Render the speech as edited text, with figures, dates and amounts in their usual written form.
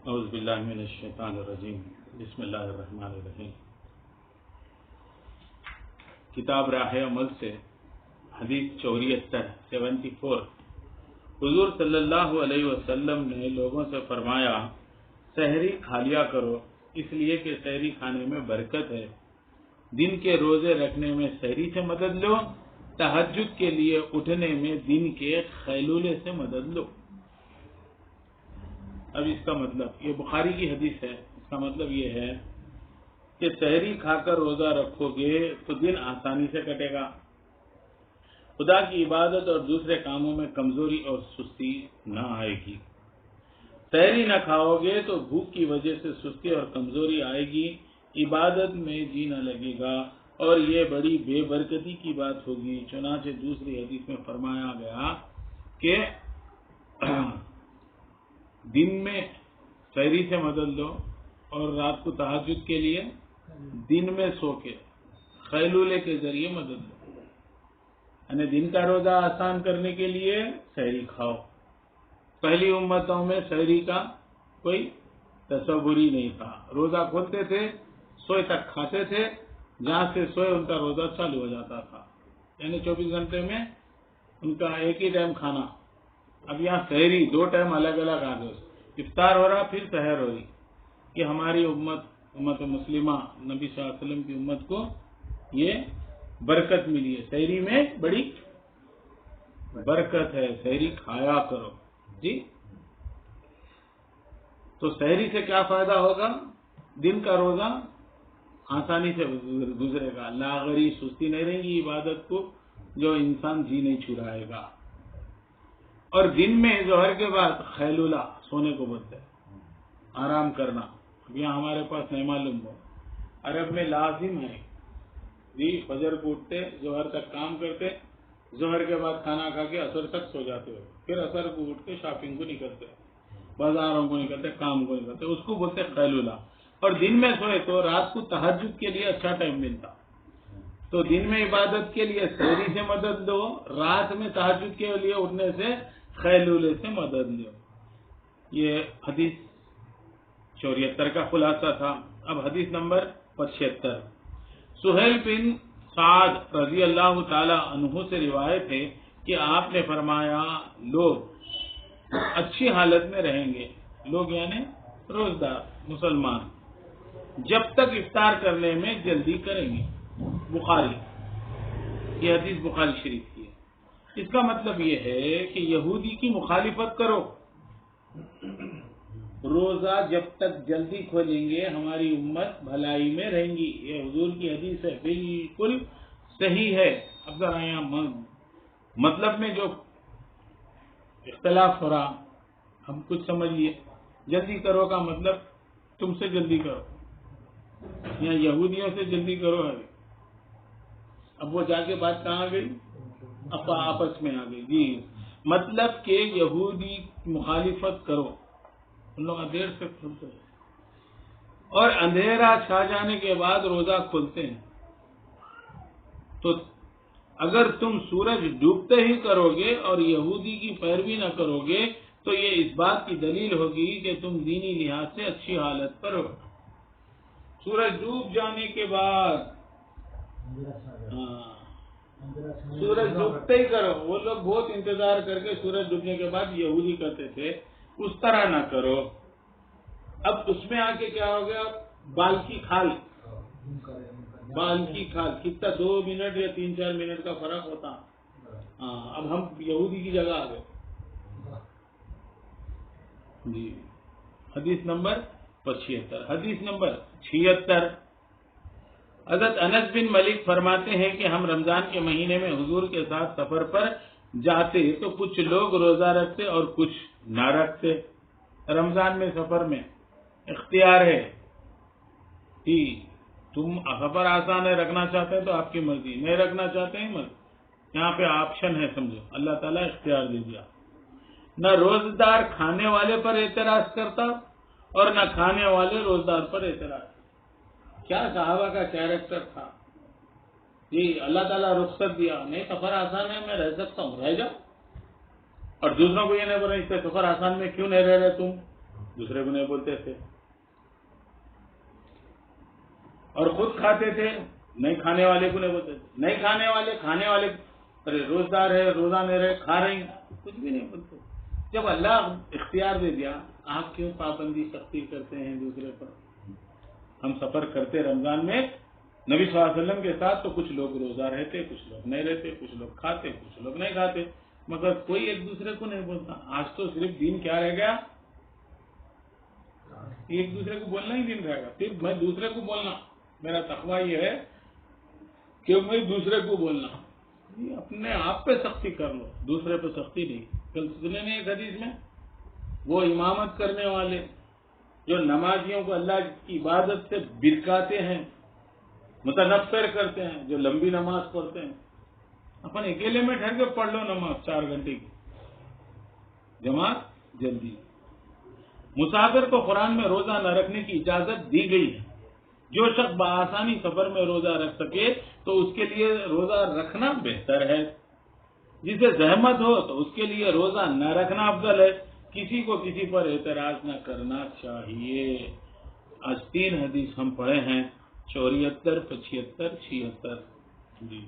اعوذ باللہ من الشیطان الرجیم بسم اللہ الرحمن الرحیم۔ کتاب راہ عمل سے حدیث 74 حضور صلی اللہ علیہ وسلم نے لوگوں سے فرمایا سحری کھا لیا کرو، اس لیے کہ سحری کھانے میں برکت ہے۔ دن کے روزے رکھنے میں سحری سے مدد لو، تہجد کے لیے اٹھنے میں دن کے خیلولے سے مدد لو۔ اب اس کا مطلب، یہ بخاری کی حدیث ہے، اس کا مطلب یہ ہے کہ سحری کھا کر روزہ رکھو گے تو دن آسانی سے کٹے گا، خدا کی عبادت اور دوسرے کاموں میں کمزوری اور سستی نہ آئے گی۔ سحری نہ کھاؤ گے تو بھوک کی وجہ سے سستی اور کمزوری آئے گی، عبادت میں جی نہ لگے گا اور یہ بڑی بے برکتی کی بات ہوگی۔ چنانچہ دوسری حدیث میں فرمایا گیا کہ دن میں سحری سے مدد لو اور رات کو تہجد کے لیے دن میں سو کے خیلولے کے ذریعے مدد لو، یعنی دن کا روزہ آسان کرنے کے لیے سحری کھاؤ۔ پہلی امتوں میں سحری کا کوئی تصور ہی نہیں تھا، روزہ کھولتے تھے، سوئے تک کھاتے تھے، جہاں سے سوئے ان کا روزہ چالو ہو جاتا تھا، یعنی 24 گھنٹے میں ان کا ایک ہی ٹائم کھانا۔ اب یہاں سحری 2 ٹائم الگ الگ آ گئے، افطار ہو رہا پھر سحر ہو رہی۔ کہ ہماری امت مسلمہ نبی صلی اللہ علیہ وسلم کی امت کو یہ برکت ملی ہے، سحری میں بڑی برکت ہے، سحری کھایا کرو جی۔ تو سحری سے کیا فائدہ ہوگا؟ دن کا روزہ آسانی سے گزرے گا، لاغری سستی نہیں رہے گی، عبادت کو جو انسان جی نہیں چھڑائے گا۔ اور دن میں ظہر کے بعد خیلولہ سونے کو بولتے ہیں، آرام کرنا۔ اب یہاں ہمارے پاس نہیں معلوم ہو، عرب میں لازم ہے جی، فجر کو اٹھتے، ظہر تک کام کرتے، ظہر کے بعد کھانا کھا کے عصر تک سو جاتے ہو، پھر عصر کو اٹھ کے شاپنگ کو نکلتے، بازاروں کو نکلتے، کام کو نکلتے، اس کو بولتے خیلولہ۔ اور دن میں سوئے تو رات کو تہجد کے لیے اچھا ٹائم ملتا۔ تو دن میں عبادت کے لیے سحری سے مدد لو، رات میں تہجد کے لیے اٹھنے سے خیلولے سے مدد لو۔ یہ حدیث 74 کا خلاصہ تھا۔ اب حدیث نمبر 75۔ سہیل بن سعد رضی اللہ تعالی عنہ سے روایت ہے کہ آپ نے فرمایا لوگ اچھی حالت میں رہیں گے، لوگ یعنی روزدار مسلمان، جب تک افطار کرنے میں جلدی کریں گے۔ بخاری، یہ حدیث بخاری شریف کی ہے۔ اس کا مطلب یہ ہے کہ یہودی کی مخالفت کرو، روزہ جب تک جلدی کھولیں گے ہماری امت بھلائی میں رہیں گی۔ یہ حضور کی حدیث ہے، بالکل صحیح ہے۔ اب ذرا یہاں مطلب میں جو اختلاف ہو رہا ہم کچھ سمجھیے۔ جلدی کرو کا مطلب تم سے جلدی کرو، یا یہودیوں سے جلدی کرو ہے۔ اب وہ جا کے بات کہاں گئی؟ آپس میں آ گئی جی۔ مطلب کہ یہودی مخالفت کرو، ان لوگ دیر سے کھلتے ہیں اور اندھیرا چھا جانے کے بعد روزہ کھولتے ہیں۔ تو اگر تم سورج ڈوبتے ہی کرو گے اور یہودی کی پیروی نہ کرو گے تو یہ اس بات کی دلیل ہوگی کہ تم دینی لحاظ سے اچھی حالت پر ہو۔ سورج ڈوب جانے کے بعد، سورج ڈوبتے ہی کرو۔ وہ لوگ بہت انتظار کر کے سورج ڈوبنے کے بعد یہودی کرتے تھے، اس طرح نہ کرو۔ اب اس میں آ کے کیا ہو گیا؟ بال کی کھال کتنا 2 منٹ یا 3-4 منٹ کا فرق ہوتا۔ اب ہم یہودی کی جگہ آ گئے جی۔ حدیث نمبر 75۔ حدیث نمبر 76۔ حضرت انس بن مالک فرماتے ہیں کہ ہم رمضان کے مہینے میں حضور کے ساتھ سفر پر جاتے تو کچھ لوگ روزہ رکھتے اور کچھ نہ رکھتے۔ رمضان میں سفر میں اختیار ہے کہ تم سفر آسان ہے، رکھنا چاہتے ہیں تو آپ کی مرضی، نہیں رکھنا چاہتے ہیں مرضی، یہاں پہ آپشن ہے، سمجھو اللہ تعالیٰ اختیار دے دیا۔ نہ روزدار کھانے والے پر اعتراض کرتا اور نہ کھانے والے روزدار پر اعتراض۔ کیا صحابہ کا کیریکٹر تھا جی۔ اللہ تعالیٰ رخصت دیا، نہیں سفر آسان ہے، میں رہ سکتا ہوں، رہ جاؤ، اور دوسروں کو یہ نہیں بولنا اس سے سفر آسان میں کیوں نہیں رہ رہے تم، دوسرے کو نہیں بولتے تھے. اور خود کھاتے تھے، نہیں کھانے والے کو نہیں بولتے تھے. نہیں کھانے والے، کھانے والے ارے روزدار ہے، روزہ نہیں رہے، کھا رہے ہیں، کچھ بھی نہیں بولتے. جب اللہ اختیار دے دیا، آپ کیوں پابندی سختی کرتے ہیں دوسرے پر؟ ہم سفر کرتے رمضان میں نبی صلی اللہ علیہ وسلم کے ساتھ، تو کچھ لوگ روزہ رہتے، کچھ لوگ نہیں رہتے، کچھ لوگ کھاتے، کچھ لوگ نہیں کھاتے، مگر کوئی ایک دوسرے کو نہیں بولتا. آج تو صرف دین کیا رہ گیا؟ ایک دوسرے کو بولنا ہی دین رہے گا. صرف میں دوسرے کو بولنا، میرا تقوی یہ ہے کہ میں دوسرے کو بولنا. اپنے آپ پہ سختی کر لو، دوسرے پہ سختی نہیں. کل سنے نہیں ایک حدیث میں، وہ امامت کرنے والے جو نمازیوں کو اللہ کی عبادت سے برکاتے ہیں، متنفر کرتے ہیں، جو لمبی نماز پڑھتے ہیں، اپن اکیلے میں ٹھہر کے پڑھ لو نماز 4 گھنٹے کی، جماعت جلدی. مسافر کو قرآن میں روزہ نہ رکھنے کی اجازت دی گئی ہے. جو شخص بآسانی سفر میں روزہ رکھ سکے تو اس کے لیے روزہ رکھنا بہتر ہے. جسے زحمت ہو تو اس کے لیے روزہ نہ رکھنا افضل ہے. کسی کو کسی پر اعتراض نہ کرنا چاہیے. آج 3 حدیث ہم پڑھے ہیں، 74، 75، 76. جی